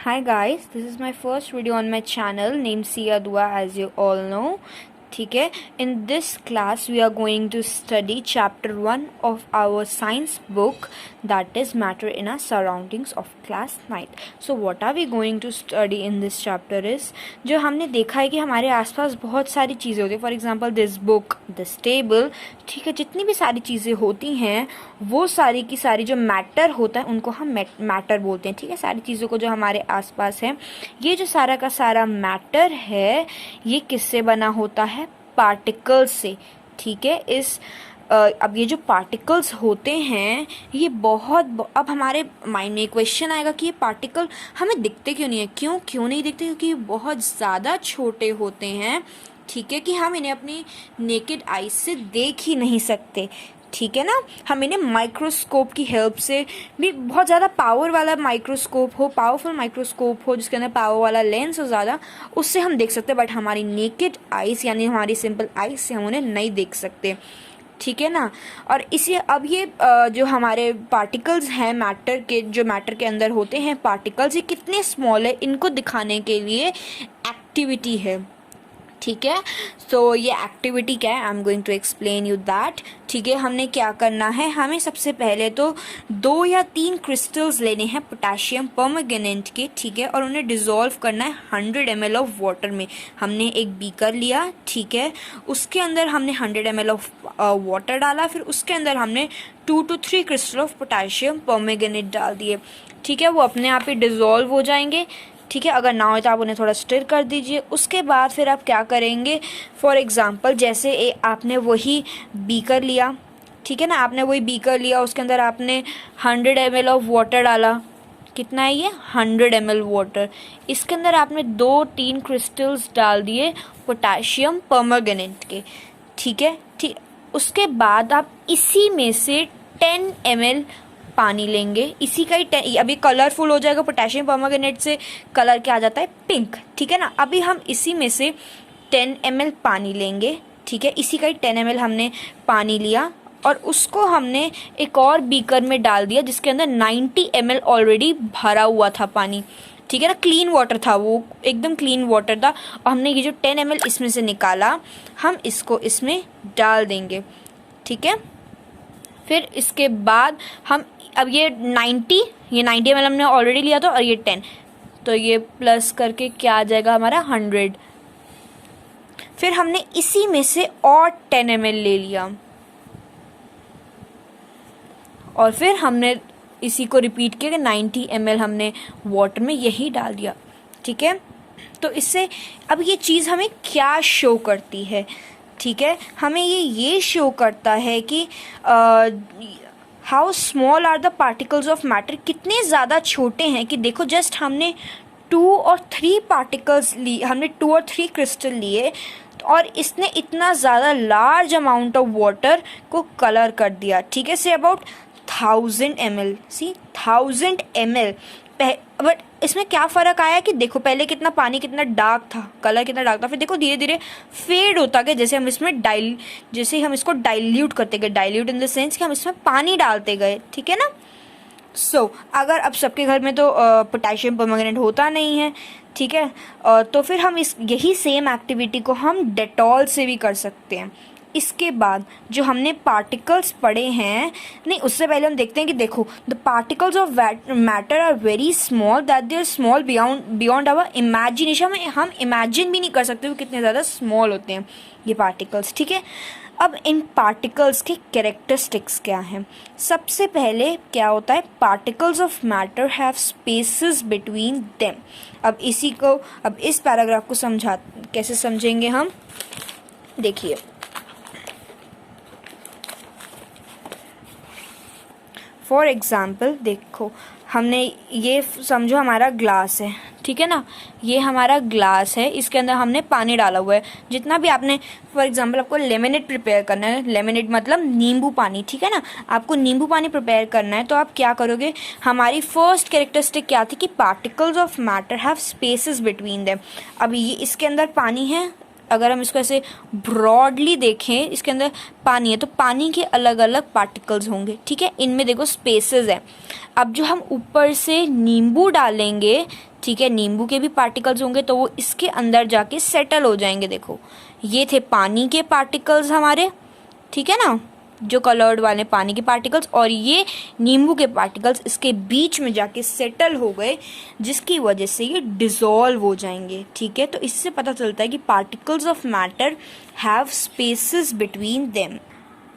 Hi guys, this is my first video on my channel named Sia Dua, as you all know. ठीक है, in this class we are going to study chapter 1 of our science book, that is matter in our surroundings of class 9th. So what are we going to study in this chapter is, जो हमने देखा है कि हमारे आसपास बहुत सारी चीज़ें होती है. For example this book, this table, ठीक है, जितनी भी सारी चीज़ें होती हैं वो सारी की सारी जो मैटर होता है उनको हम मैटर बोलते हैं. ठीक है, सारी चीज़ों को जो हमारे आसपास है, ये जो सारा का सारा मैटर है ये किससे बना होता है? पार्टिकल्स से. ठीक है, अब ये जो पार्टिकल्स होते हैं ये अब हमारे माइंड में क्वेश्चन आएगा कि ये पार्टिकल हमें दिखते क्यों नहीं है. क्यों नहीं दिखते? क्योंकि ये बहुत ज़्यादा छोटे होते हैं. ठीक है, कि हम इन्हें अपनी नेकेड आई से देख ही नहीं सकते. ठीक है ना, हम इन्हें माइक्रोस्कोप की हेल्प से भी, बहुत ज़्यादा पावर वाला माइक्रोस्कोप हो, पावरफुल माइक्रोस्कोप हो जिसके अंदर पावर वाला लेंस हो ज़्यादा, उससे हम देख सकते हैं. बट हमारी नेकेड आइस यानी हमारी सिंपल आइस से हम उन्हें नहीं देख सकते. ठीक है ना. और इसी अब ये जो हमारे पार्टिकल्स हैं मैटर के, जो मैटर के अंदर होते हैं पार्टिकल्स, ये कितने स्मॉल है इनको दिखाने के लिए एक्टिविटी है. ठीक है, तो ये एक्टिविटी क्या है, I am going to explain you that. ठीक है, हमने क्या करना है, हमें सबसे पहले तो 2 या 3 क्रिस्टल्स लेने हैं पोटेशियम परमैंगनेट के. ठीक है, और उन्हें डिज़ोल्व करना है 100 ml ऑफ वाटर में. हमने एक बीकर लिया. ठीक है, उसके अंदर हमने 100 ml ऑफ वाटर डाला. फिर उसके अंदर हमने 2 to 3 crystal of potassium permanganate डाल दिए. ठीक है, वो अपने आप ही डिज़ोल्व हो जाएंगे. ठीक है, अगर ना हो तो आप उन्हें थोड़ा स्टिर कर दीजिए. उसके बाद फिर आप क्या करेंगे, फॉर एग्ज़ाम्पल जैसे आपने वही बीकर लिया. ठीक है ना, आपने वही बीकर लिया, उसके अंदर आपने 100 ml ऑफ वाटर डाला. कितना है ये? 100 ml वाटर. इसके अंदर आपने 2-3 क्रिस्टल्स डाल दिए पोटेशियम परमैंगनेट के. ठीक है, ठीक. उसके बाद आप इसी में से 10 ml पानी लेंगे. इसी का ही अभी कलरफुल हो जाएगा. पोटेशियम परमैंगनेट से कलर क्या आ जाता है? पिंक. ठीक है ना. अभी हम इसी में से 10 ml पानी लेंगे. ठीक है, इसी का ही 10 ml हमने पानी लिया और उसको हमने एक और बीकर में डाल दिया जिसके अंदर 90 ml ऑलरेडी भरा हुआ था पानी. ठीक है ना, क्लीन वाटर था, वो एकदम क्लीन वाटर था. और हमने ये जो 10 ml इसमें से निकाला, हम इसको इसमें डाल देंगे. ठीक है, फिर इसके बाद हम अब ये 90 ml हमने ऑलरेडी लिया था और ये 10, तो ये प्लस करके क्या आ जाएगा हमारा? 100. फिर हमने इसी में से और 10 ml ले लिया और फिर हमने इसी को रिपीट किया कि 90 ml हमने वाटर में यही डाल दिया. ठीक है, तो इससे अब ये चीज़ हमें क्या शो करती है? ठीक है, हमें ये शो करता है कि how small are the particles of matter, कितने ज़्यादा छोटे हैं. कि देखो, जस्ट हमने 2 और 3 पार्टिकल्स लिए, हमने 2 और 3 क्रिस्टल लिए और इसने इतना ज़्यादा लार्ज अमाउंट ऑफ वाटर को कलर कर दिया. ठीक है, say about 1000 ml. See 1000 ml. But इसमें क्या फ़र्क आया कि देखो, पहले कितना पानी कितना डार्क था, कलर कितना डार्क था, फिर देखो धीरे धीरे फेड होता गया जैसे हम इसमें जैसे हम इसको डाइल्यूट करते गए. डाइल्यूट इन द सेंस कि हम इसमें पानी डालते गए. ठीक है ना. अगर अब सबके घर में तो पोटेशियम परमैंगनेट होता नहीं है. ठीक है, तो फिर हम यही सेम एक्टिविटी को हम डेटॉल से भी कर सकते हैं. इसके बाद जो हमने पार्टिकल्स पढ़े हैं, नहीं उससे पहले हम देखते हैं कि देखो, the particles of matter are very small that they are small beyond our imagination. हम इमेजिन भी नहीं कर सकते वो कितने ज़्यादा स्मॉल होते हैं ये पार्टिकल्स. ठीक है, अब इन पार्टिकल्स के कैरेक्टरिस्टिक्स क्या हैं? सबसे पहले क्या होता है, particles of matter have spaces between them. अब इस पैराग्राफ को कैसे समझेंगे हम? देखिए, फॉर एग्ज़ाम्पल देखो, हमने ये समझो हमारा ग्लास है. ठीक है ना, ये हमारा ग्लास है, इसके अंदर हमने पानी डाला हुआ है. जितना भी आपने, फॉर एग्जांपल आपको लेमनेड प्रिपेयर करना है, लेमनेड मतलब नींबू पानी. ठीक है ना, आपको नींबू पानी प्रिपेयर करना है तो आप क्या करोगे? हमारी फर्स्ट कैरेक्टरिस्टिक क्या थी कि particles of matter have spaces between them. अब ये इसके अंदर पानी है, अगर हम इसको ऐसे ब्रॉडली देखें, इसके अंदर पानी है तो पानी के अलग अलग पार्टिकल्स होंगे, ठीक है। इनमें देखो स्पेसेस है। अब जो हम ऊपर से नींबू डालेंगे, ठीक है, नींबू के भी पार्टिकल्स होंगे तो वो इसके अंदर जाके सेटल हो जाएंगे। देखो ये थे पानी के पार्टिकल्स हमारे, ठीक है ना, जो कलर्ड वाले पानी के पार्टिकल्स, और ये नींबू के पार्टिकल्स इसके बीच में जाके सेटल हो गए, जिसकी वजह से ये डिसॉल्व हो जाएंगे, ठीक है। तो इससे पता चलता है कि particles of matter have spaces between them.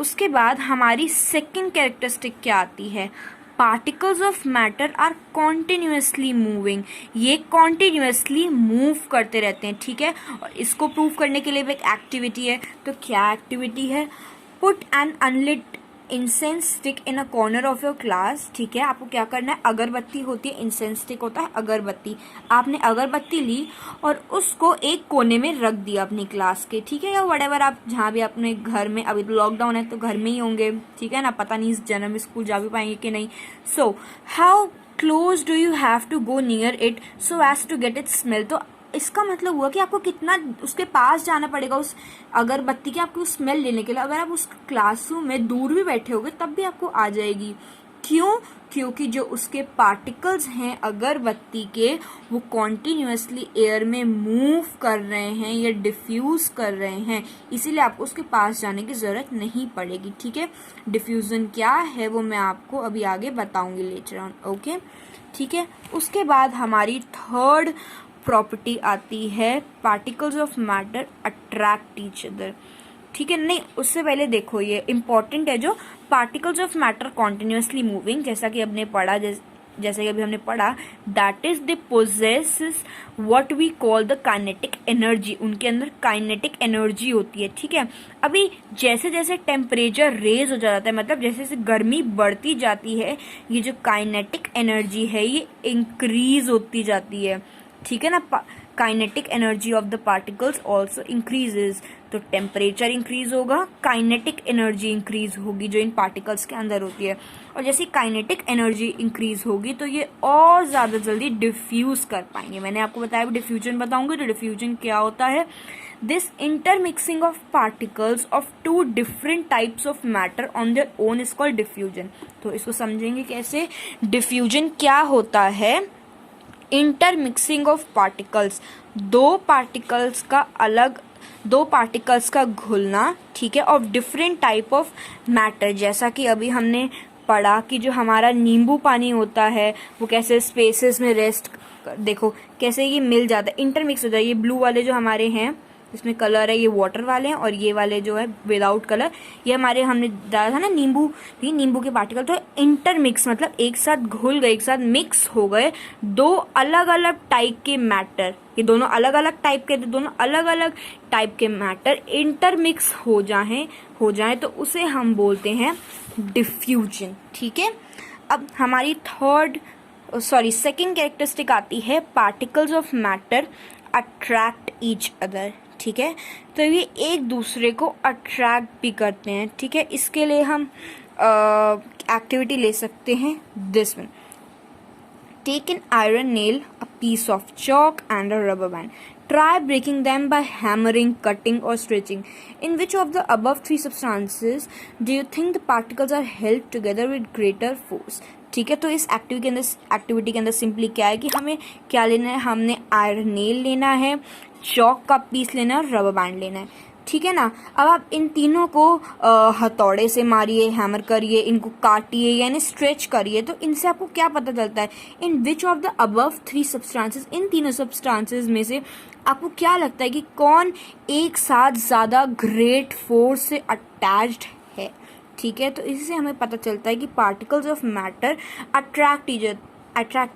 उसके बाद हमारी सेकंड कैरेक्टरिस्टिक क्या आती है, particles of matter are continuously moving. ये कॉन्टिन्यूसली मूव करते रहते हैं, ठीक है। और इसको प्रूव करने के लिए भी एक एक्टिविटी है। तो क्या एक्टिविटी है, put an unlit incense stick in a corner of your class, ठीक है। आपको क्या करना है, अगरबत्ती होती है, इंसेंस स्टिक होता है अगरबत्ती। आपने अगरबत्ती ली और उसको एक कोने में रख दिया अपनी क्लास के, ठीक है, या व्हाटएवर आप जहाँ भी अपने घर में, अभी तो लॉकडाउन है तो घर में ही होंगे, ठीक है ना, पता नहीं इस जन्म में स्कूल जा भी पाएंगे कि नहीं। So how close do you have to go near it so as to get it smell. तो इसका मतलब हुआ कि आपको कितना उसके पास जाना पड़ेगा उस अगरबत्ती की आपको स्मेल लेने के लिए। अगर आप उस क्लासरूम में दूर भी बैठे होगे तब भी आपको आ जाएगी। क्यों, क्योंकि जो उसके पार्टिकल्स हैं अगरबत्ती के वो कॉन्टिन्यूसली एयर में मूव कर रहे हैं या डिफ्यूज कर रहे हैं, इसीलिए आपको उसके पास जाने की जरूरत नहीं पड़ेगी, ठीक है। डिफ्यूजन क्या है वो मैं आपको अभी आगे बताऊंगी लेटर ऑन, ओके, ठीक है। उसके बाद हमारी थर्ड प्रॉपर्टी आती है, particles of matter attract each other, ठीक है। नहीं, उससे पहले देखो ये इंपॉर्टेंट है, जो particles of matter continuously moving, जैसा कि हमने पढ़ा, जैसे कि अभी हमने पढ़ा, that is they possesses what we call the kinetic energy. उनके अंदर काइनेटिक एनर्जी होती है, ठीक है। अभी जैसे जैसे टेम्परेचर रेज हो जाता है, मतलब जैसे जैसे गर्मी बढ़ती जाती है, ये जो काइनेटिक एनर्जी है ये इंक्रीज होती जाती है, ठीक है ना। Kinetic energy of the particles also increases. तो टेम्परेचर इंक्रीज होगा, काइनेटिक एनर्जी इंक्रीज होगी जो इन पार्टिकल्स के अंदर होती है। और जैसे काइनेटिक एनर्जी इंक्रीज होगी तो ये और ज्यादा जल्दी डिफ्यूज कर पाएंगे। मैंने आपको बताया डिफ्यूजन बताऊंगी, तो डिफ्यूजन क्या होता है, this intermixing of particles of two different types of matter on their own is called diffusion. तो इसको समझेंगे कैसे, डिफ्यूजन क्या होता है, इंटरमिक्सिंग ऑफ पार्टिकल्स, दो पार्टिकल्स का घुलना, ठीक है, of different type of matter. जैसा कि अभी हमने पढ़ा कि जो हमारा नींबू पानी होता है वो कैसे स्पेसेस में रेस्ट, देखो कैसे ये मिल जाता है, इंटरमिक्स हो जाता है। ये ब्लू वाले जो हमारे हैं इसमें कलर है, ये वाटर वाले हैं, और ये वाले जो है विदाउट कलर, ये हमारे हमने डाला था ना नींबू के पार्टिकल। तो इंटरमिक्स मतलब एक साथ घुल गए, एक साथ मिक्स हो गए दो अलग अलग टाइप के मैटर। ये दोनों अलग अलग टाइप के, दोनों अलग अलग टाइप के मैटर इंटरमिक्स हो जाए तो उसे हम बोलते हैं डिफ्यूजन, ठीक है। अब हमारी सेकंड कैरेक्टरिस्टिक आती है, particles of matter attract each other, ठीक है। तो ये एक दूसरे को अट्रैक्ट भी करते हैं, ठीक है। इसके लिए हम एक्टिविटी ले सकते हैं, this one, take an iron nail, a piece of chalk and a rubber band. Try breaking them by hammering, cutting or stretching. In which of the above three substances do you think the particles are held together with greater force? ठीक है। तो इस activity के अंदर simply क्या है कि हमें क्या लेना है, हमने आयरन नेल लेना है, चॉक का पीस लेना है और रबर बैंड लेना है, ठीक है ना। अब आप इन तीनों को हथौड़े से मारिए, हैमर करिए, इनको काटिए यानी स्ट्रेच करिए, तो इनसे आपको क्या पता चलता है, in which of the above three substances, इन तीनों सब्सटेंसेस में से आपको क्या लगता है कि कौन एक साथ ज्यादा ग्रेट फोर्स से अटैच्ड है, ठीक है। तो इससे हमें पता चलता है कि particles of matter attract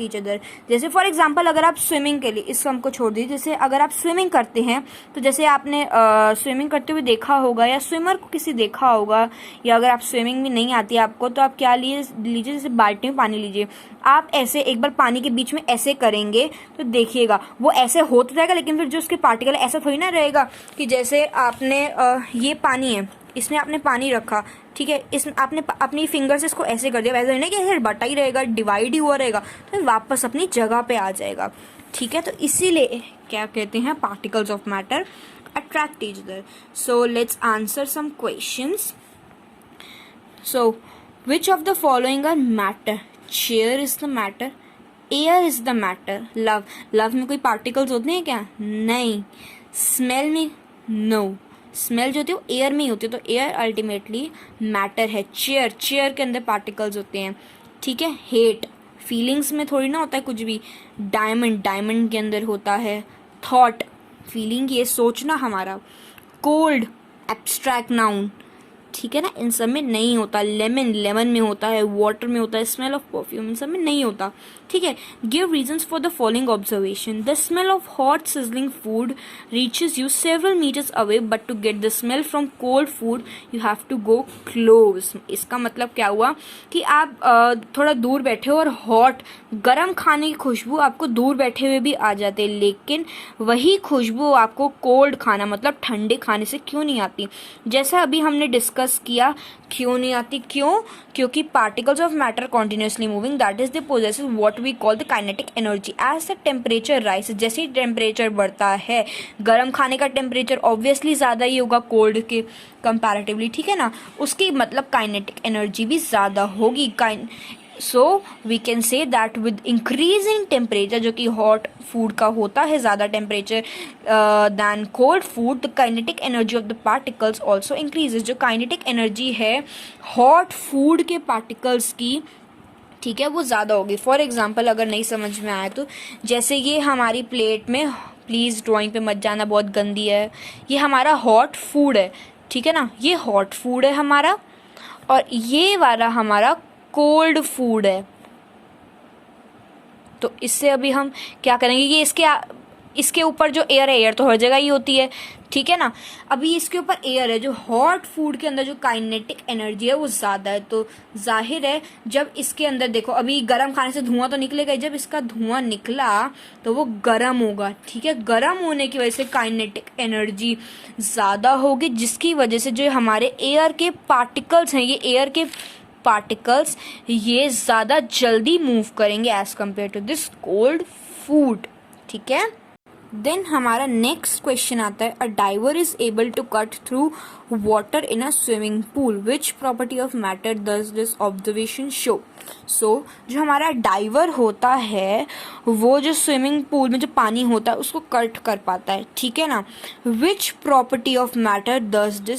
each other. जैसे फॉर एग्जांपल अगर आप स्विमिंग के लिए, इसको हमको छोड़ दीजिए, जैसे अगर आप स्विमिंग करते हैं तो जैसे आपने स्विमिंग करते हुए देखा होगा या स्विमर को किसी देखा होगा, या अगर आप स्विमिंग भी नहीं आती आपको तो आप क्या लीजिए, जैसे बाल्टी में पानी लीजिए, आप ऐसे एक बार पानी के बीच में ऐसे करेंगे तो देखिएगा वो ऐसे होता रहेगा, लेकिन फिर जो उसके पार्टिकल ऐसा थोड़ी ना रहेगा कि जैसे आपने ये पानी है, इसमें आपने पानी रखा, ठीक है, इसमें आपने अपनी फिंगर से इसको ऐसे कर दिया, वैसे नहीं कि ऐसे बटा ही रहेगा, डिवाइड ही हुआ रहेगा, तो वापस अपनी जगह पे आ जाएगा, ठीक है। तो इसीलिए क्या कहते हैं, particles of matter attract each other. So let's answer some questions. So which of the following are matter? Chair is the matter, air is the matter, love में कोई particles होते हैं क्या? नहीं. स्मेल में? नो. स्मेल जो होती है वो एयर में ही होती है, तो एयर अल्टीमेटली मैटर है. चेयर के अंदर पार्टिकल्स होते हैं. ठीक है. हेट फीलिंग्स में थोड़ी ना होता है कुछ भी. डायमंड के अंदर होता है. थॉट फीलिंग, ये सोचना हमारा. Cold abstract noun. ठीक है ना, इन सब में नहीं होता. लेमन में होता है, वाटर में होता है. स्मेल ऑफ परफ्यूम इन सब में नहीं होता. ठीक है. Give reasons for the following observation. The smell of hot sizzling food reaches you several metres away, but to get the smell from cold food you have to go close. इसका मतलब क्या हुआ कि आप थोड़ा दूर बैठे हो और हॉट गर्म खाने की खुशबू आपको दूर बैठे हुए भी आ जाते, लेकिन वही खुशबू आपको कोल्ड खाना मतलब ठंडे खाने से क्यों नहीं आती. जैसा अभी हमने डिस्कस किया, क्यों नहीं आती? क्योंकि particles of matter continuously moving, that is the possesses what we call the kinetic energy. As the temperature rise, जैसे ही टेम्परेचर बढ़ता है, गर्म खाने का टेम्परेचर ऑब्वियसली ज़्यादा ही होगा कोल्ड के कंपैरेटिवली. ठीक है ना, उसकी मतलब काइनेटिक एनर्जी भी ज़्यादा होगी. So we can say that with increasing temperature, जो कि हॉट फूड का होता है ज़्यादा temperature than cold food, the kinetic energy of the particles also increases. जो काइनेटिक एनर्जी है हॉट फूड के पार्टिकल्स की, ठीक है, वो ज़्यादा होगी. फॉर एग्जाम्पल अगर नहीं समझ में आया तो, जैसे ये हमारी प्लेट में, प्लीज़ ड्राइंग पे मत जाना, बहुत गंदी है, ये हमारा हॉट फूड है. ठीक है ना, ये हॉट फूड है हमारा, और ये वाला हमारा कोल्ड फूड है. तो इससे अभी हम क्या करेंगे, ये इसके ऊपर जो एयर है, एयर तो हर जगह ही होती है. ठीक है ना, अभी इसके ऊपर एयर है. जो हॉट फूड के अंदर जो काइनेटिक एनर्जी है वो ज़्यादा है, तो जाहिर है जब इसके अंदर देखो, अभी गर्म खाने से धुआं तो निकलेगा, जब इसका धुआं निकला तो वो गर्म होगा. ठीक है, गर्म होने की वजह से काइनेटिक एनर्जी ज़्यादा होगी, जिसकी वजह से जो हमारे एयर के पार्टिकल्स हैं, ये एयर के पार्टिकल्स ये ज़्यादा जल्दी मूव करेंगे as compare to this cold food. ठीक है. देन हमारा नेक्स्ट क्वेश्चन आता है, a diver is able to cut through water in a swimming pool, which property of matter does this observation show. So जो हमारा driver होता है वो जो स्विमिंग पूल में जो पानी होता है उसको कट कर पाता है. ठीक है ना, विच property of matter does this